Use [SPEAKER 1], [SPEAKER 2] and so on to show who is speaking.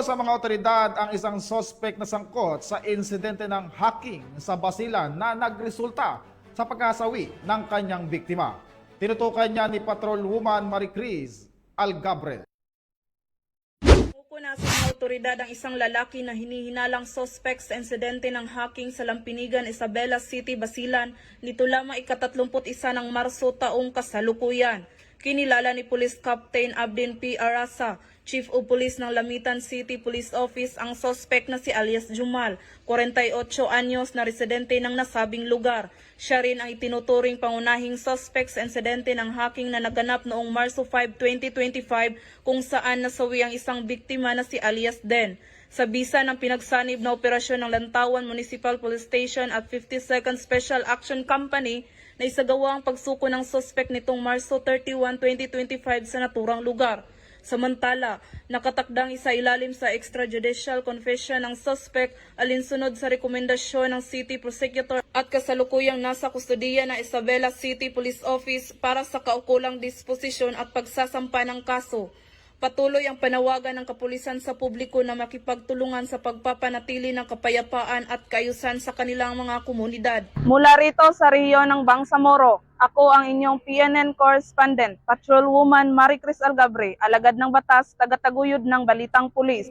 [SPEAKER 1] Sa mga otoridad ang isang sospek na sangkot sa insidente ng hacking sa Basilan na nagresulta sa pagkasawi ng kanyang biktima. Tinutukan niya ni Patrolwoman Maricris Algabrel.
[SPEAKER 2] Nasa mga otoridad ang isang lalaki na hinihinalang suspect sa insidente ng hacking sa Lampinigan, Isabela City, Basilan nito lamang ika-31 ng Marso taong kasalukuyan. Kinilala ni Police Captain Abdin P. Arasa, Chief of Police ng Lamitan City Police Office, ang suspect na si alias Jumal, 48 anyos na residente ng nasabing lugar. Siya rin ang itinuturing pangunahing suspect sa insidente ng hacking na naganap noong Marso 5, 2025 kung saan nasawi ang isang biktima na si alias Den. Sa bisa ng pinagsanib na operasyon ng Lantawan Municipal Police Station at 52nd Special Action Company, na isagawa ang pagsuko ng suspect nitong Marso 31, 2025 sa naturang lugar. Samantala, nakatakdang isa ilalim sa extrajudicial confession ng suspect alinsunod sa rekomendasyon ng City Prosecutor at kasalukuyang nasa kustodiya ng Isabela City Police Office para sa kaukulang disposisyon at pagsasampa ng kaso. Patuloy ang panawagan ng kapulisan sa publiko na makipagtulungan sa pagpapanatili ng kapayapaan at kaayusan sa kanilang mga komunidad. Mula rito sa rehiyon ng Bangsamoro, ako ang inyong PNN correspondent, Patrolwoman Maricris Algabre, alagad ng batas, tagataguyod ng Balitang Pulis.